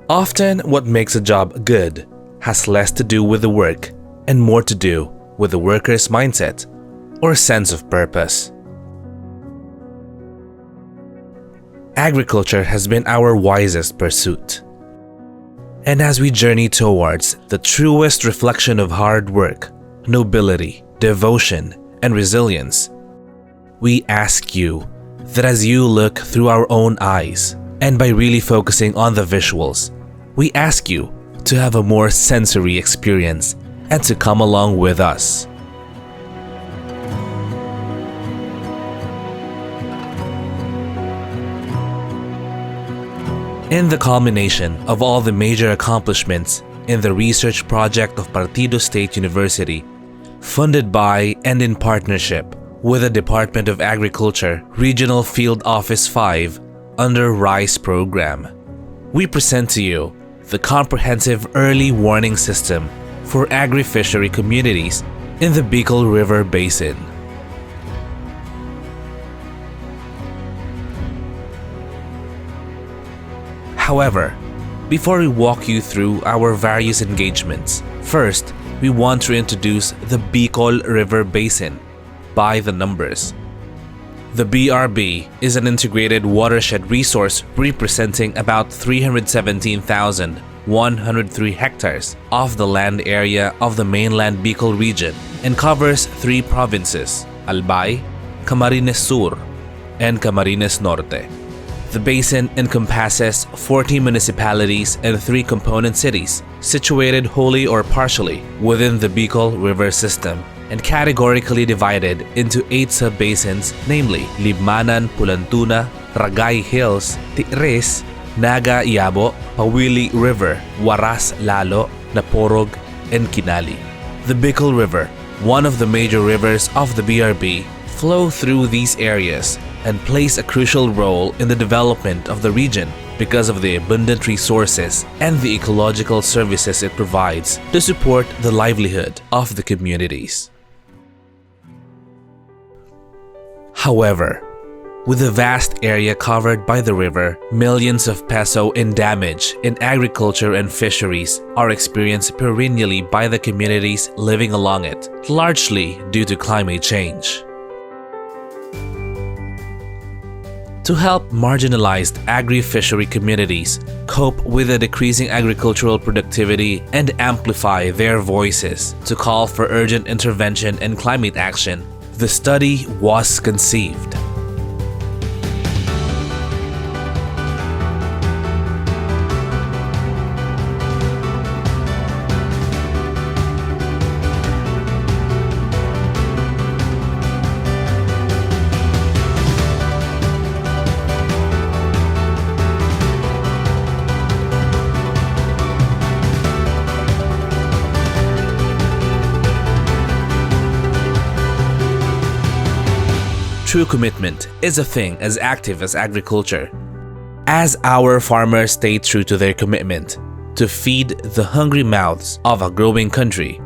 Often, what makes a job good has less to do with the work and more to do with the worker's mindset or sense of purpose. Agriculture has been our wisest pursuit. And as we journey towards the truest reflection of hard work, nobility, devotion, and resilience, we ask you that as you look through our own eyes, and by really focusing on the visuals, we ask you to have a more sensory experience and to come along with us. In the culmination of all the major accomplishments in the research project of Partido State University, funded by and in partnership with the Department of Agriculture Regional Field Office 5 under RISE program, we present to you the comprehensive early warning system for agri-fishery communities in the Bicol River Basin. However, before we walk you through our various engagements, first, we want to introduce the Bicol River Basin by the numbers. The BRB is an integrated watershed resource representing about 317,103 hectares of the land area of the mainland Bicol region and covers 3 provinces, Albay, Camarines Sur, and Camarines Norte. The basin encompasses 40 municipalities and 3 component cities situated wholly or partially within the Bicol River system and categorically divided into 8 sub-basins, namely Libmanan, Pulantuna, Ragay Hills, Tiris, Naga Yabo, Pawili River, Waras Lalo, Naporog, and Kinali. The Bicol River, one of the major rivers of the BRB, flow through these areas and plays a crucial role in the development of the region because of the abundant resources and the ecological services it provides to support the livelihood of the communities. However, with the vast area covered by the river, millions of peso in damage in agriculture and fisheries are experienced perennially by the communities living along it, largely due to climate change. To help marginalized agri-fishery communities cope with the decreasing agricultural productivity and amplify their voices to call for urgent intervention and climate action, the study was conceived. True commitment is a thing as active as agriculture. As our farmers stay true to their commitment to feed the hungry mouths of a growing country,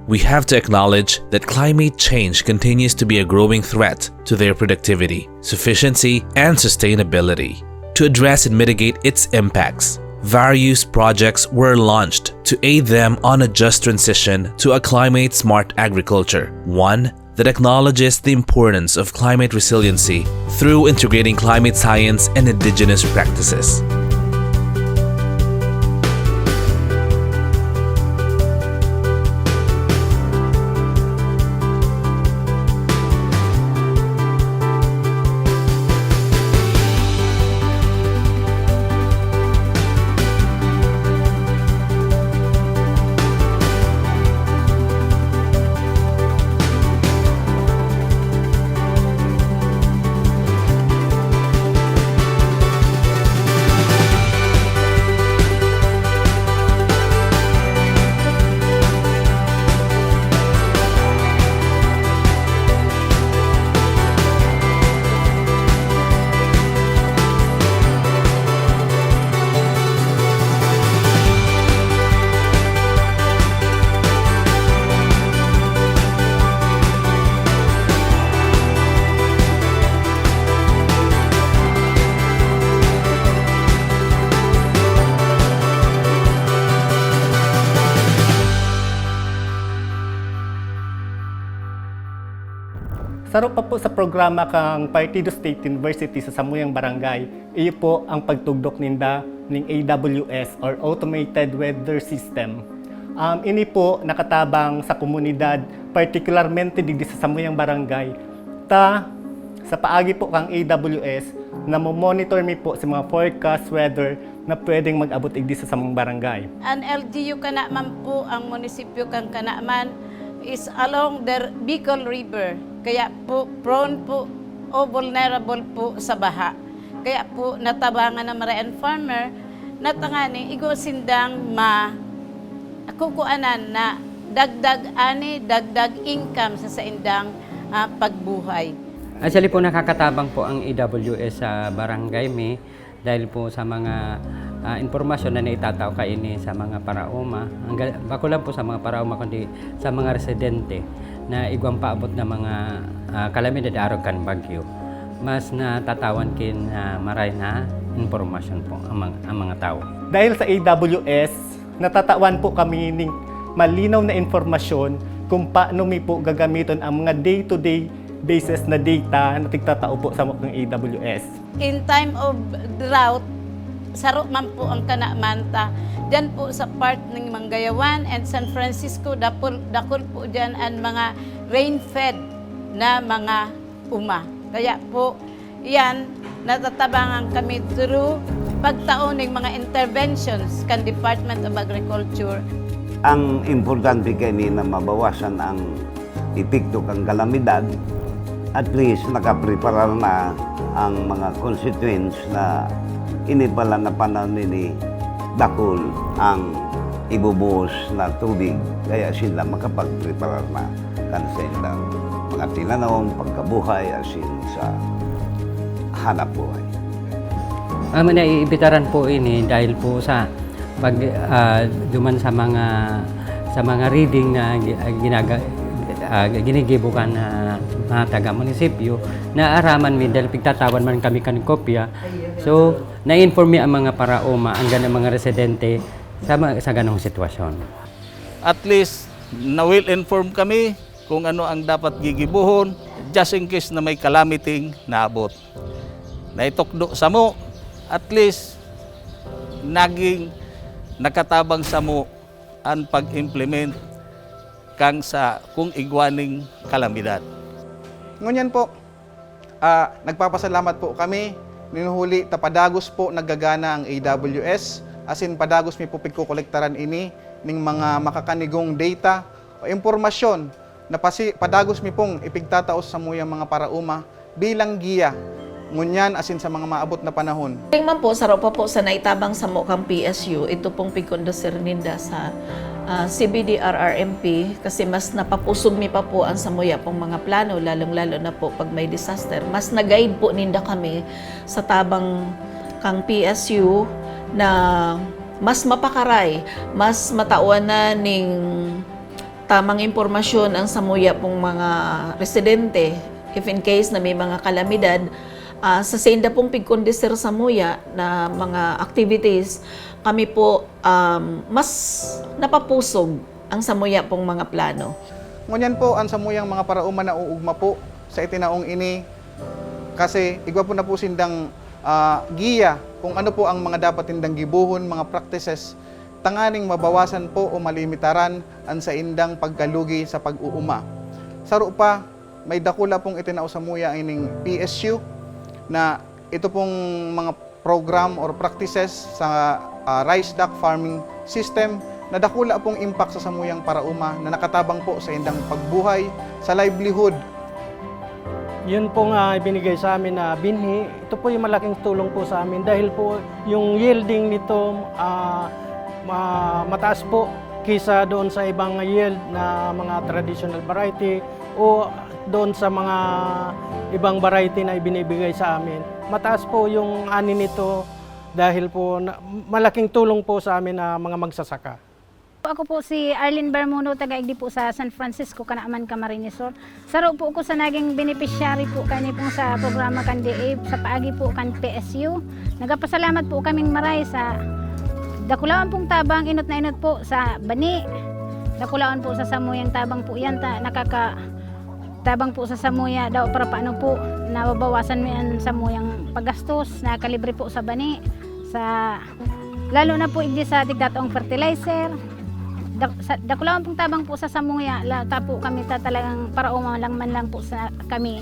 we have to acknowledge that climate change continues to be a growing threat to their productivity, sufficiency, and sustainability. To address and mitigate its impacts, various projects were launched to aid them on a just transition to a climate-smart agriculture, one that acknowledges the importance of climate resiliency through integrating climate science and indigenous practices. Saro pa po sa programa kang Partido State University sa Samuyang Barangay, iyo po ang pagtugdok ninda ng AWS or Automated Weather System. Ini po nakatabang sa komunidad, particularmente digdi sa Samuyang Barangay. Sa paagi po kang AWS, na monitor mi po sa mga forecast weather na pwedeng mag-abot igdi sa Samuyang Barangay. Ang LGU Kanaman po, ang munisipyo kang Kanaman is along the Bicol River. Kaya po prone po o vulnerable po sa baha. Kaya po natabangan ng Marian farmer na tangani igosindang kukuanan na dagdag income sa indang pagbuhay. Actually po nakakatabang po ang AWS sa barangay mi dahil po sa mga impormasyon na naitatao kaini sa mga paraoma. Bako lang po sa mga paraoma kundi sa mga residente na igwang paabot na mga kalamidad araw kan bagyo. Mas natatawan kin maray na impormasyon po ang mga tao. Dahil sa AWS, natatawan po kami ng malinaw na informasyon kung paano mi po gagamiton ang mga day-to-day basis na data na tigtatao po sa mga AWS. In time of drought, saro man po ang Kanamanta. Diyan po sa part ng Mangayawan and San Francisco, dakol po diyan ang mga rain-fed na mga Kaya po, yan, natatabangan kami through pagtaon ng mga interventions kan Department of Agriculture. Ang importante kini na mabawasan ang epekto kang kalamidad, at least nakaprepara na ang mga constituents na ini pala na panahon nini dakol ang ibubuhos na tubig, kaya sila makapag-prepare na kansa mga tinanong, pagkabuhay, asin sa hanap buhay. Naiibitaran po ini dahil po sa pag duman sa mga reading na ginigibukan na mga taga-munisipyo na araman mi dahil pigtatawan man kami kan kopya. So, na-inform mi ang mga paraoma, ang ganang mga residente sa ganong sitwasyon. At least, na-will-inform kami kung ano ang dapat gigibuhon just in case na may calamity naabot. Naitukdo sa mo, at least, naging nakatabang sa mo ang pag-implement kung igwaning kalamidad. Ngunyan po, nagpapasalamat po kami. Ninuhuli tapadagos po naggagana ang AWS. Asin padagos mi po pigkukolektaran ini ning mga makakanigong data o impormasyon na padagos mi pong ipigtataos sa muyang mga parauma bilang giya. Ngunyan asin sa mga maabot na panahon. Tingnan po, saro pa po sa naitabang sa mukang PSU, ito pong pigkondosir ninda sa CBDRRMP kasi mas napapusog mi pa po ang samuya pong mga plano, lalong-lalo na po pag may disaster. Mas nag-guide po ninda kami sa tabang kang PSU na mas mapakaray, mas matauan na ning tamang impormasyon ang samuya pong mga residente if in case na may mga kalamidad. Sa senda pong pigkondisir sa muya na mga activities, kami po mas napapusog ang samuya pong mga plano. Ngunyan po, ang samuyang mga parauma na uugma po sa itinaong ini kasi igwa po na po sindang giya kung ano po ang mga dapat tindang gibuhon, mga practices, tanganing mabawasan po o malimitaran ang sa indang pagkalugi sa pag-uuma. Saro pa, may dakula pong itinao sa muya ining PSU, na ito pong mga program or practices sa rice duck farming system na dakula pong impact sa samuyang parauma na nakatabang po sa indang pagbuhay, sa livelihood. Yun po nga ibinigay sa amin na binhi, ito po yung malaking tulong po sa amin dahil po yung yielding nito mataas po kaysa doon sa ibang yield na mga traditional variety o doon sa mga ibang variety na ibinibigay sa amin. Mataas po yung ani nito dahil po malaking tulong po sa amin na mga magsasaka. Ako po si Arlene Bermuno, taga-igdi po sa San Francisco, Kanaman, Camarines Sur. Saro po ako sa naging beneficiary po kani po sa programa kan DA, sa paagi po kan PSU. Nagapasalamat po kaming maray sa dakulawan pong tabang, inot na inot po sa bani. Dakulawan po sa samuyang tabang po yan, tabang po sa samuya daw para paano po nababawasan mo yan samuyang paggastos, nakalibre po sa bani, sa lalo na po hindi sa tigdataong fertilizer. Dakulawan pong tabang po sa samuya, lata po kami talagang para umalang man lang po sa kami.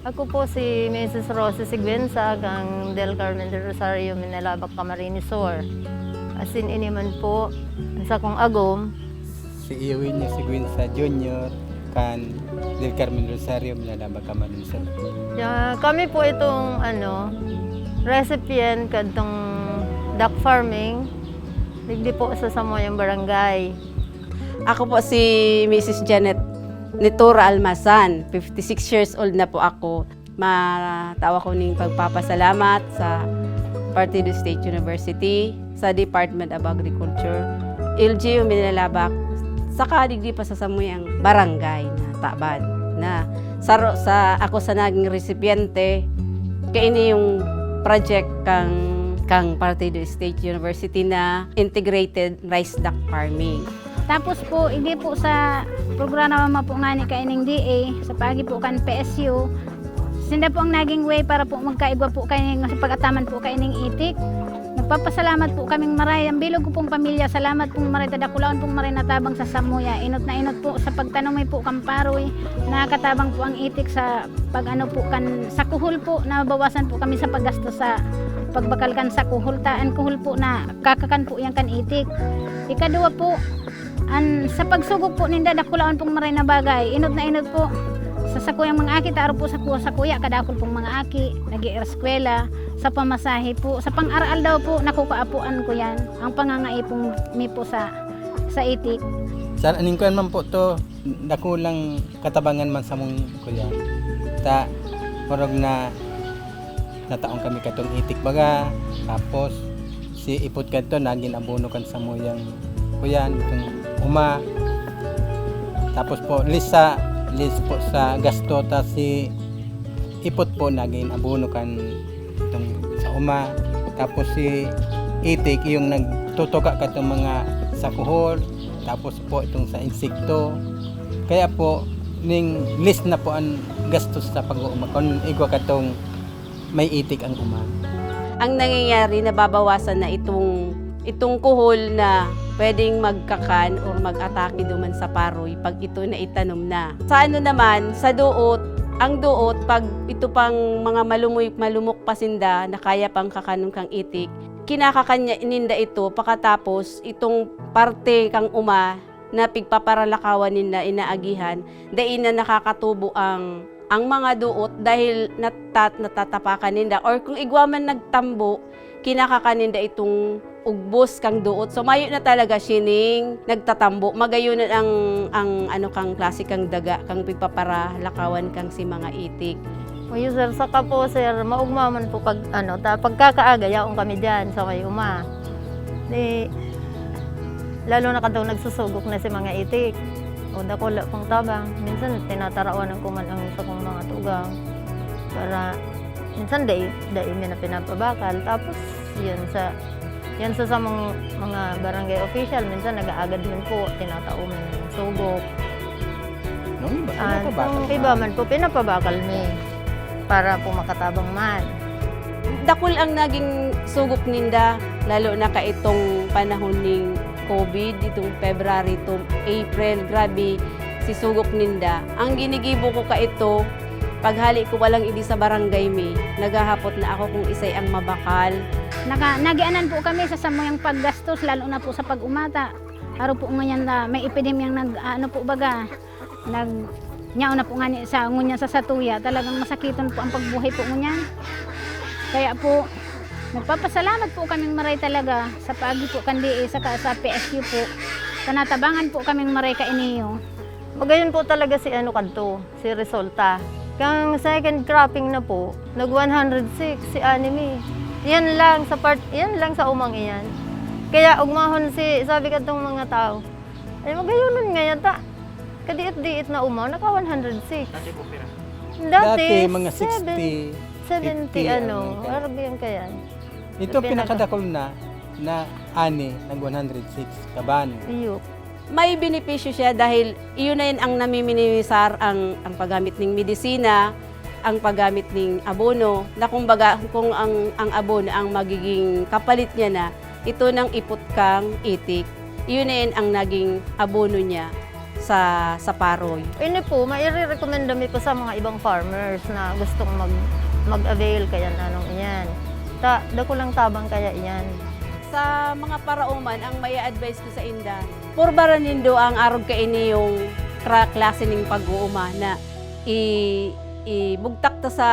Ako po si Mrs. Rosa Sigüenza, kang Del Carmen de Rosario, Minalabak, Camarines Sur. Asin iniman po, sa kong agom. Si Iwin Sigüenza Jr., kan Del Carmen Rosario, Minalabak, Camarines Sur. Kami po itong recipient kadtong duck farming. Digdi po sa Samoyang Barangay. Ako po si Mrs. Janet Nitura Almasan, 56 years old na po ako. Matawa ko ning pagpapasalamat sa Partido State University, sa Department of Agriculture, LGU Minalabak, saka digdi pa sa Samoyang Barangay na Taban. Na saro sa ako sa naging recipiente, kay ini yung project kang Partido State University na Integrated Rice Duck Farming. Tapos po, hindi po sa programa po nga ni kaining DA, sa pagi po kan PSU, sinda po ang naging way para po magkaigwa po kaining sa pag-ataman po kaining itik. Nagpapasalamat po kaming maray, ang bilog ko pong pamilya, salamat pong maray, tadakulaon pong maray natabang sa samuya. Inot na inot po sa pagtanumay po kamparoy, nakatabang po ang itik sa pag-ano po kan sa kuhol po, nabawasan po kami sa paggasto sa pagbakal kan sa kuhol, taan kuhol po na kakakan po yan kan itik. Ikadua po, sa pagsugok po ninda dakulaon pong maray na bagay, inot na inot po sa sakuyang mga aki, taro po sa kuya kadakol pong mga aki, nag-eskwela, sa pamasahe po, sa pang-aral daw po, nakukaapuan ko yan, ang pangangaipong mi po sa itik. Sa aning kuan man po to, dakulang katabangan man sa mong kuya. Ta porog na nataong kami katong itik baga, tapos si ipot kadto nagin abono kan sa moyang kuyan itong uma. Tapos po list po sa gasto ta si ipot po nagin abono kan itong sa uma. Tapos si itik yung nagtutuka katong mga sa kuhol, tapos po itong sa insekto. Kaya po ning list na po ang gastos sa pag-uuma kon igwa katong may itik ang uma. Ang nangyayari, nababawasan na itong kuhol na pwedeng magkakan or mag-atake duman sa paroy pag ito na itanom na. Sa ano naman, sa duot, ang duot, pag ito pang mga malumok pasinda na kaya pang kakanong kang itik, kinakakanya ininda ito, pakatapos itong parte kang uma na pigpaparalakawan ninda inaagihan, dahil na nakakatubo ang mga duot dahil natatapakan ninda, or kung igwa man nagtambo, kinakakaninda itong ugbos kang duot. So mayo na talaga sining nagtatambo. Magayunan ang ano kang klase kang daga, kang pigpapara lakawan kang si mga itik. O yun sir, saka po sir, maugmaman po pag pagkakaaga, yaong kami dyan sa may uma. Lalo na kadang nagsusugok na si mga itik. O dakula pang tabang. Minsan tinatarawan ng kuman ang sa kong mga tugang. Para minsan dahil may na pinapabakal. Tapos yan sa mga barangay official, minsan nag-aagad din po, tinatauman ng sugok. Nung iba man po, pinapabakal mi para po makatabang man. Dakul ang naging sugok ninda, lalo na kaitong panahon ng COVID, itong February to April, grabe si sugok ninda. Ang ginigibo ko kaito, paghali ko walang idi sa barangay mi, naghahapot na ako kung isay ang mabakal. Nagianan po kami sa samoyang paggastos, lalo na po sa pag-umata. Araw po ngayon na may epidemyang nyaw na po nga sa ngunya sa satuya, talagang masakiton po ang pagbuhay po ngunyan. Kaya po, nagpapasalamat po kaming maray talaga sa pagi po kandi sa PSU po. Kanatabangan po kaming maray ka iniyo. Magayon po talaga si si resulta. Kang second cropping na po, nag 106 si anime. Yan lang sa umang iyan. Kaya ugmahon sabi ka tong mga tao, ay magayonon ngayon ta. Kadiit-diit na umaw, naka 106. Dati mga 60, 70 arabiyan kaya. Ito pinakadakol na ani nag 106 kaban. Iyo. may benepisyo siya dahil iyon na yun ang namiminimisar ang paggamit ng medisina, ang paggamit ng abono, na kumbaga kung ang abono ang magiging kapalit niya na, ito ng ipot kang itik. Iyon na yun ang naging abono niya sa paroy. Ini po, mai-recommend mi po sa mga ibang farmers na gustong mag-avail kaya anong iyan. Dako lang tabang kaya iyan. Sa mga parauman, ang may advice ko sa inda, purbaran nindo ang arog kaini yung klase ng pag-uuma na ibugtak ta sa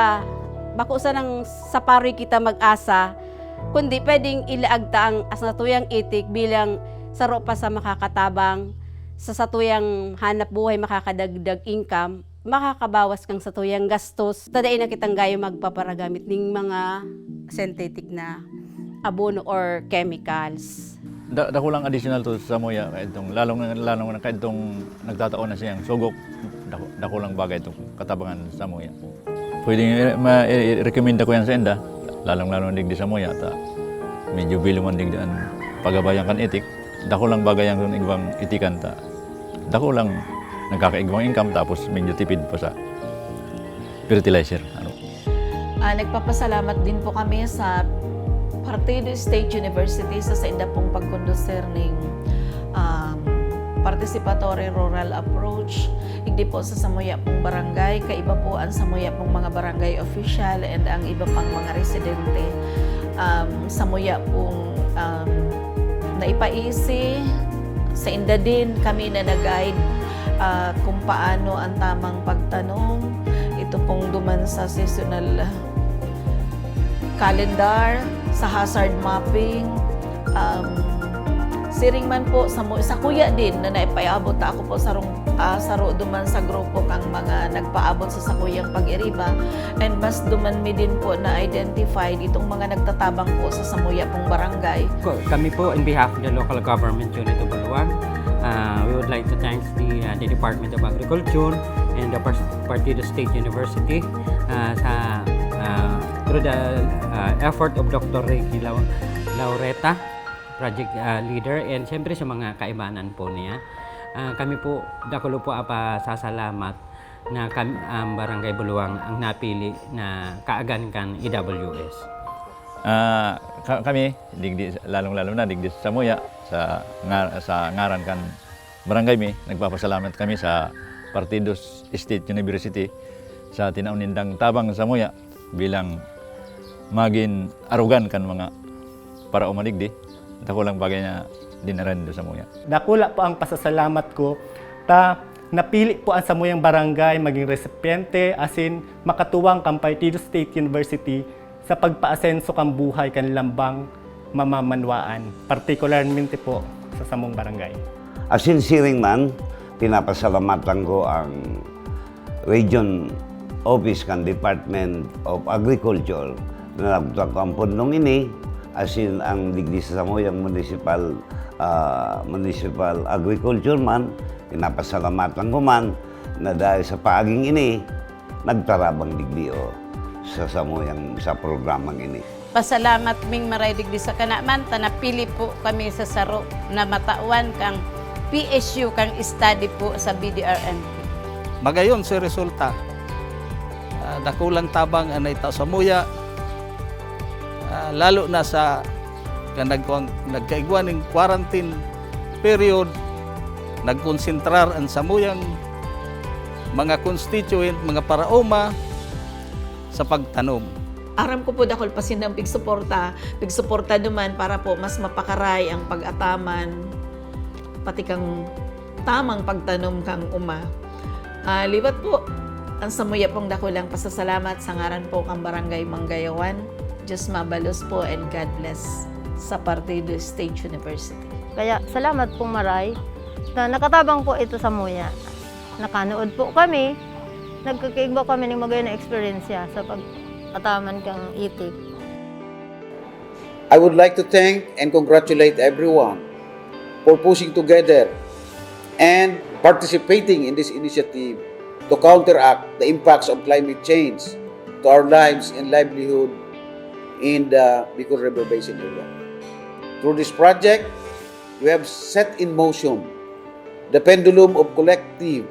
bako sa paroy kita mag-asa, kundi pwedeng ilaag ta ang asatuyang itik bilang saro pa sa makakatabang, sa satuyang hanap buhay makakadagdag income, makakabawas kang satuyang gastos. Tadain na kitang gayo magpaparagamit ng mga synthetic na abono or chemicals. Dako lang additional to sa moya itong lalong na kahit itong nagtataon na siyang sugok, dako lang bagay itong katabangan sa moya. Pwede ma-recommend ko yan sa enda, lalong digdi sa moya ta medyo biluman digdi ang pagabayan kan itik, dako lang bagay ang ibang itikan ta. Dako lang nagkakaigwang income tapos medyo tipid pa sa fertilizer. Nagpapasalamat din po kami sa Partido State University sa inda pong pagkonduser ng participatory rural approach. Hindi po sa Samoya pong barangay, kaiba po ang Samoya pong mga barangay official and ang iba pang mga residente. Samoya pong naipaisi, sa inda din kami na nag-guide kung paano ang tamang pagtanong. Ito pong duman sa seasonal calendar, sa hazard mapping, siring man po sa kuya din na naipaabot ako po sa saro duman sa grupo kang mga nagpaabot sa sakuyang pag-iriba, and mas duman mi din po na identified itong mga nagtatabang po sa Samoya pong barangay. Kami po in behalf of the local government unit of Buluan, we would like to thank the Department of Agriculture and the Partido State University through the effort of Dr. Ricky Laureta, project leader, and siyempre sa mga kaibanan po niya. Kami po, dakulo po sasalamat na ang Barangay Buluang ang napili na kaagan kan EWS. Kami, lalong-lalo na digdi sa Samoya, sa ngaran kan Barangay mi, nagpapasalamat kami sa Partido State University sa tinaunindang tabang sa Samoya bilang maging arugan kan mga para umaligdi. Dako lang bagay na dinaran do sa Samoya. Dakula po ang pasasalamat ko ta napili po ang Samuyang Barangay maging recipiente asin makatuwang kang Partido State University sa pagpaasenso kang buhay kan lambang mamamanwaan, particularmente po sa Samong Barangay. Asin siring man, pinapasalamatan ko ang Region Office kan Department of Agriculture na nagtutak ang pundong ini, asin ang digdi sa Samoyang Municipal Agriculture man, pinapasalamatan ko man na dahil sa paaging ini, nagtarabang digdi sa Samoyang sa programang ini. Pasalamat ming maray digdi sa kanaman, napili po kami sa saro na matawan kang PSU kang study po sa BDRNP. Magayon si resulta. Dakulang tabang anay ta sa Samoya, lalo na sa nagkaigwan ng quarantine period, nagkonsentrar ang Samuyang mga constituent, mga paraoma sa pagtanom. Aram ko po dakol pasin ng pigsuporta naman para po mas mapakaray ang pag-ataman, pati kang tamang pagtanom kang uma. Libat po, ang Samoya pong dakulang pasasalamat sa ngaran po kang Barangay Manggayawan. Diyos mabalos po and God bless sa Partido State University. Kaya salamat po maray na nakatabang po ito sa Samoya. Nakanood po kami, nagkakaigba kami ng magayang na eksperyensya sa pag-ataman kang itik. I would like to thank and congratulate everyone for pushing together and participating in this initiative to counteract the impacts of climate change to our lives and livelihood in the Bicol River Basin area. Through this project, we have set in motion the pendulum of collective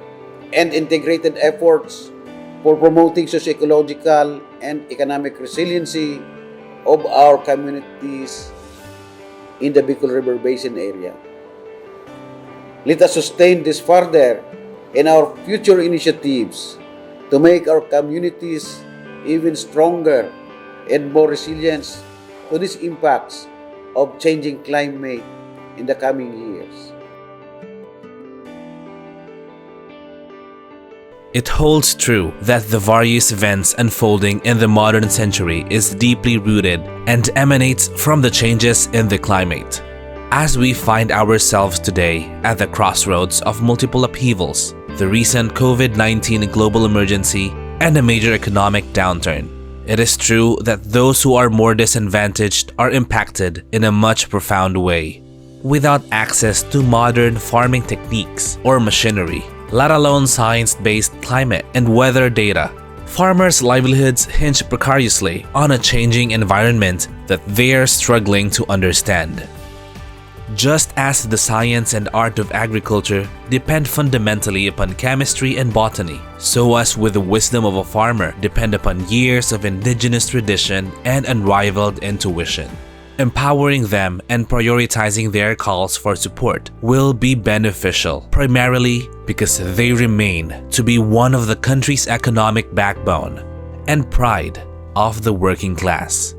and integrated efforts for promoting socio-ecological and economic resiliency of our communities in the Bicol River Basin area. Let us sustain this further in our future initiatives to make our communities even stronger and more resilient to these impacts of changing climate in the coming years. It holds true that the various events unfolding in the modern century is deeply rooted and emanates from the changes in the climate. As we find ourselves today at the crossroads of multiple upheavals, the recent COVID-19 global emergency, and a major economic downturn, it is true that those who are more disadvantaged are impacted in a much profound way. Without access to modern farming techniques or machinery, let alone science-based climate and weather data, farmers' livelihoods hinge precariously on a changing environment that they are struggling to understand. Just as the science and art of agriculture depend fundamentally upon chemistry and botany, so as with the wisdom of a farmer depend upon years of indigenous tradition and unrivaled intuition. Empowering them and prioritizing their calls for support will be beneficial, primarily because they remain to be one of the country's economic backbone and pride of the working class.